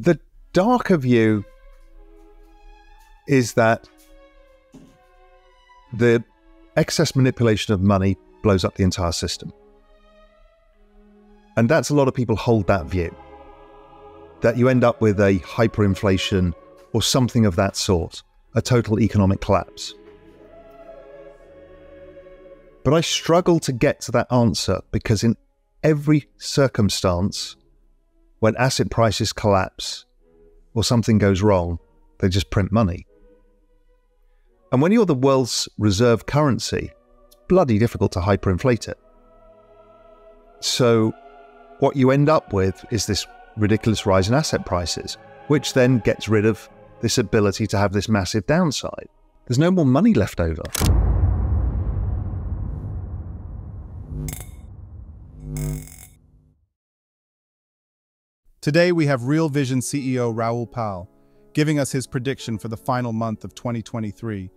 The darker view is that the excess manipulation of money blows up the entire system. And that's a lot of people hold that view, that you end up with a hyperinflation or something of that sort, a total economic collapse. But I struggle to get to that answer because in every circumstance, when asset prices collapse or something goes wrong, they just print money. And when you're the world's reserve currency, it's bloody difficult to hyperinflate it. So what you end up with is this ridiculous rise in asset prices, which then gets rid of this ability to have this massive downside. There's no more money left over. Today we have Real Vision CEO Raoul giving us his prediction for the final month of 2023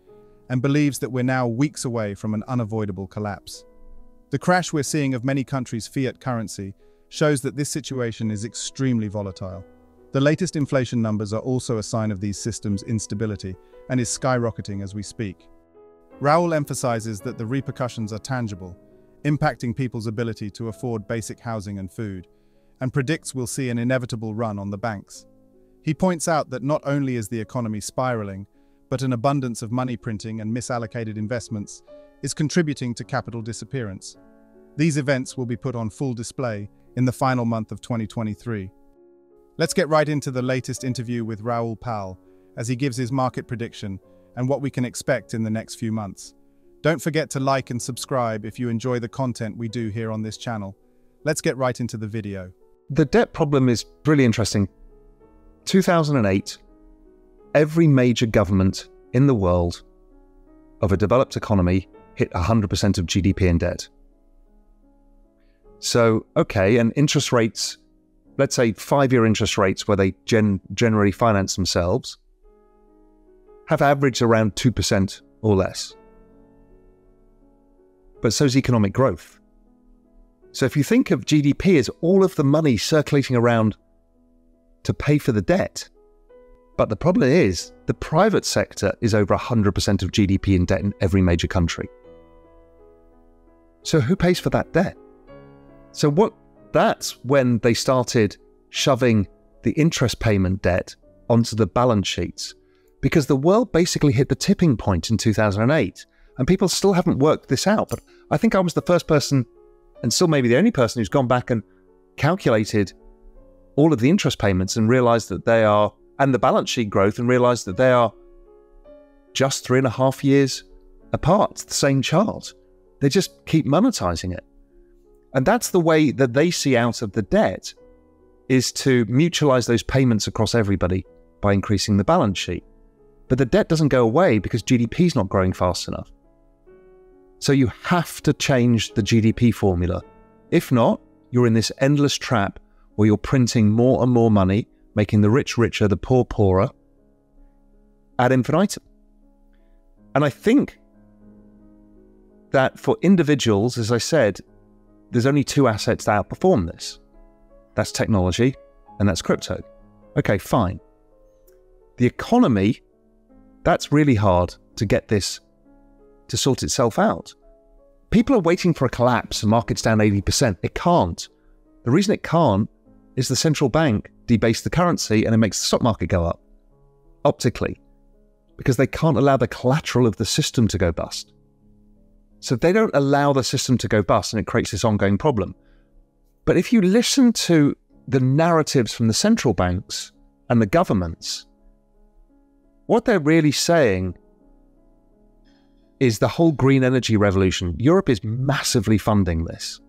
and believes that we're now weeks away from an unavoidable collapse. The crash we're seeing of many countries' fiat currency shows that this situation is extremely volatile. The latest inflation numbers are also a sign of these systems' instability and is skyrocketing as we speak. Raoul emphasizes that the repercussions are tangible, impacting people's ability to afford basic housing and food, and predicts we'll see an inevitable run on the banks. He points out that not only is the economy spiraling, but an abundance of money printing and misallocated investments is contributing to capital disappearance. These events will be put on full display in the final month of 2023. Let's get right into the latest interview with Raoul as he gives his market prediction and what we can expect in the next few months. Don't forget to like and subscribe if you enjoy the content we do here on this channel. Let's get right into the video. The debt problem is really interesting. 2008, every major government in the world of a developed economy hit 100% of GDP in debt. So, okay, and interest rates, let's say 5-year interest rates where they generally finance themselves, have averaged around 2% or less. But so is economic growth. So if you think of GDP as all of the money circulating around to pay for the debt, but the problem is the private sector is over 100% of GDP in debt in every major country. So who pays for that debt? So that's when they started shoving the interest payment debt onto the balance sheets, because the world basically hit the tipping point in 2008, and people still haven't worked this out. But I think I was the first person, and still maybe the only person, who's gone back and calculated all of the interest payments and realized that they are, and the balance sheet growth, and realized that they are just 3.5 years apart. It's the same chart. They just keep monetizing it. And that's the way that they see out of the debt, is to mutualize those payments across everybody by increasing the balance sheet. But the debt doesn't go away because GDP is not growing fast enough. So you have to change the GDP formula. If not, you're in this endless trap where you're printing more and more money, making the rich richer, the poor poorer, ad infinitum. And I think that for individuals, as I said, there's only 2 assets that outperform this. That's technology and that's crypto. Okay, fine. The economy, that's really hard to get this to sort itself out. People are waiting for a collapse, the market's down 80%. It can't. The reason it can't is the central bank debased the currency and it makes the stock market go up, optically, because they can't allow the collateral of the system to go bust. So they don't allow the system to go bust, and it creates this ongoing problem. But if you listen to the narratives from the central banks and the governments, what they're really saying is the whole green energy revolution. Europe is massively funding this.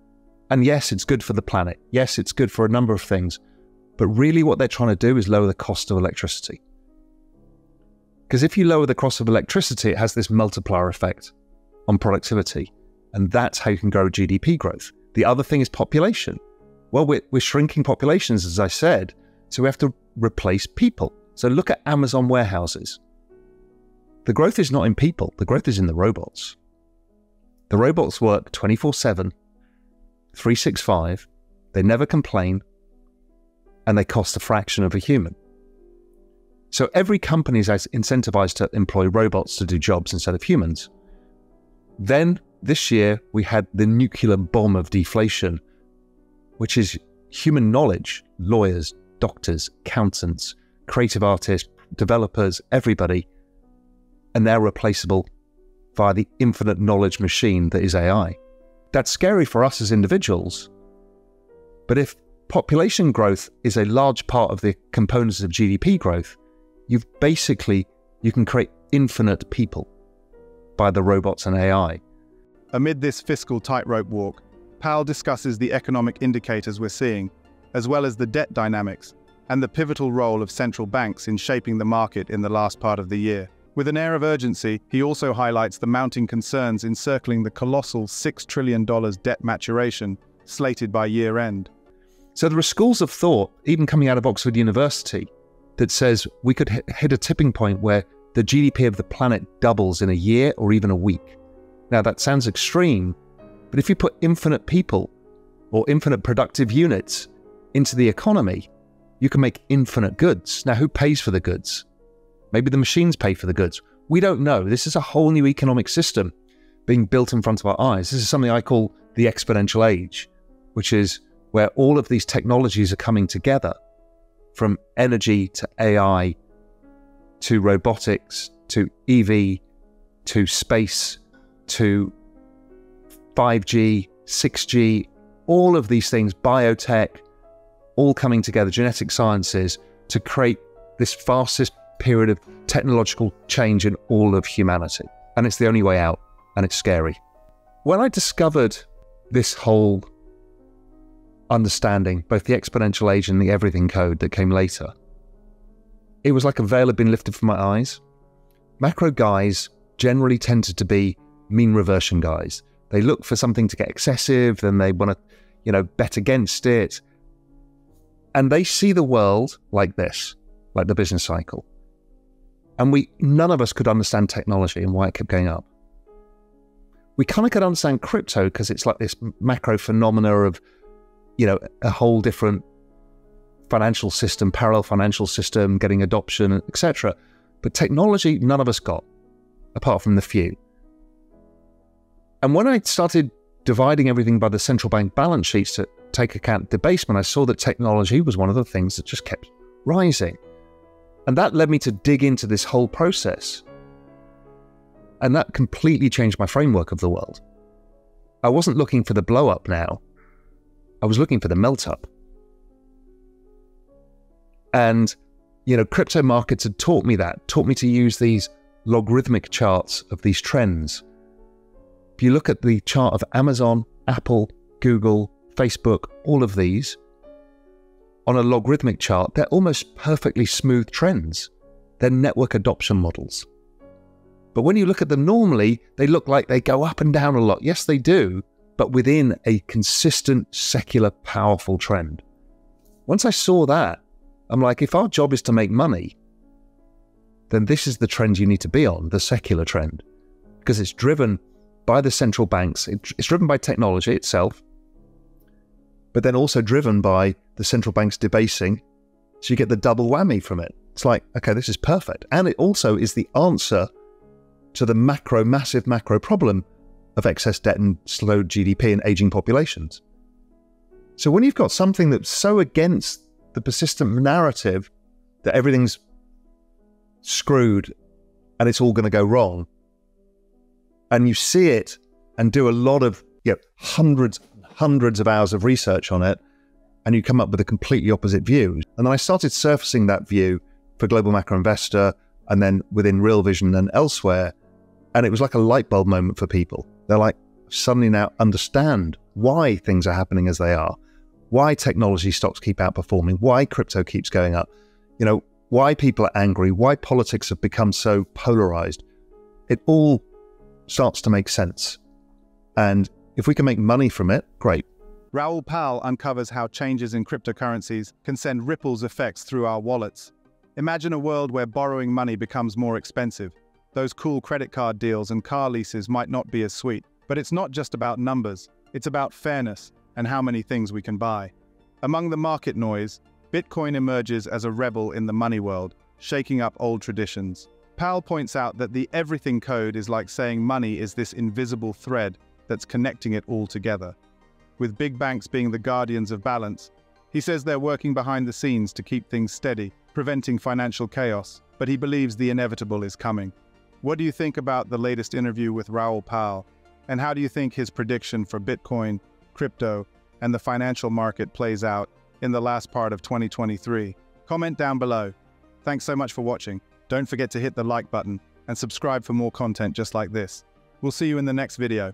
And yes, it's good for the planet. Yes, it's good for a number of things. But really what they're trying to do is lower the cost of electricity. Because if you lower the cost of electricity, it has this multiplier effect on productivity. And that's how you can grow GDP growth. The other thing is population. Well, we're shrinking populations, as I said, so we have to replace people. So look at Amazon warehouses. The growth is not in people, the growth is in the robots. The robots work 24/7, 365, they never complain, and they cost a fraction of a human. So every company is incentivized to employ robots to do jobs instead of humans. Then this year, we had the nuclear bomb of deflation, which is human knowledge, lawyers, doctors, accountants, creative artists, developers, everybody, and they're replaceable via the infinite knowledge machine that is AI. That's scary for us as individuals. But if population growth is a large part of the components of GDP growth, you can create infinite people by the robots and AI. Amid this fiscal tightrope walk, Powell discusses the economic indicators we're seeing, as well as the debt dynamics and the pivotal role of central banks in shaping the market in the last part of the year. With an air of urgency, he also highlights the mounting concerns encircling the colossal $6 trillion debt maturation slated by year-end. So there are schools of thought, even coming out of Oxford University, that says we could hit a tipping point where the GDP of the planet doubles in a year or even a week. Now that sounds extreme, but if you put infinite people or infinite productive units into the economy, you can make infinite goods. Now who pays for the goods? Maybe the machines pay for the goods. We don't know. This is a whole new economic system being built in front of our eyes. This is something I call the exponential age, which is where all of these technologies are coming together, from energy to AI, to robotics, to EV, to space, to 5G, 6G, all of these things, biotech, all coming together, genetic sciences, to create this fastest period of technological change in all of humanity. And it's the only way out, and it's scary. When I discovered this whole understanding, both the exponential age and the everything code that came later, it was like a veil had been lifted from my eyes. Macro guys generally tended to be mean reversion guys. They look for something to get excessive, then they want to, bet against it. And they see the world like this, like the business cycle. And none of us could understand technology and why it kept going up. We kind of could understand crypto because it's like this macro phenomena of, a whole different financial system, parallel financial system, getting adoption, etc. But technology, none of us got, apart from the few. And when I started dividing everything by the central bank balance sheets to take account of debasement, I saw that technology was one of the things that just kept rising. And that led me to dig into this whole process. And that completely changed my framework of the world. I wasn't looking for the blow up now. I was looking for the melt up. And, crypto markets had taught me to use these logarithmic charts of these trends. If you look at the chart of Amazon, Apple, Google, Facebook, all of these, on a logarithmic chart, they're almost perfectly smooth trends. They're network adoption models. But when you look at them normally, they look like they go up and down a lot. Yes, they do, but within a consistent, secular, powerful trend. Once I saw that, I'm like, if our job is to make money, then this is the trend you need to be on, the secular trend, because it's driven by the central banks. It's driven by technology itself, but then also driven by the central banks debasing. So you get the double whammy from it. It's like, okay, this is perfect. And it also is the answer to the massive macro problem of excess debt and slowed GDP and aging populations. So when you've got something that's so against the persistent narrative that everything's screwed and it's all going to go wrong, and you see it and do a lot of hundreds of hours of research on it, and you come up with a completely opposite view. And then I started surfacing that view for Global Macro Investor and then within Real Vision and elsewhere, and it was like a light bulb moment for people. They're like, suddenly now understand why things are happening as they are, why technology stocks keep outperforming, why crypto keeps going up, why people are angry, why politics have become so polarized. It all starts to make sense. And if we can make money from it, great. Raoul Pal uncovers how changes in cryptocurrencies can send ripples effects through our wallets. Imagine a world where borrowing money becomes more expensive. Those cool credit card deals and car leases might not be as sweet. But it's not just about numbers. It's about fairness and how many things we can buy. Among the market noise, Bitcoin emerges as a rebel in the money world, shaking up old traditions. Powell points out that the everything code is like saying money is this invisible thread that's connecting it all together. With big banks being the guardians of balance, he says they're working behind the scenes to keep things steady, preventing financial chaos, but he believes the inevitable is coming. What do you think about the latest interview with Raoul Pal? And how do you think his prediction for Bitcoin, crypto, and the financial market plays out in the last part of 2023? Comment down below. Thanks so much for watching. Don't forget to hit the like button and subscribe for more content just like this. We'll see you in the next video.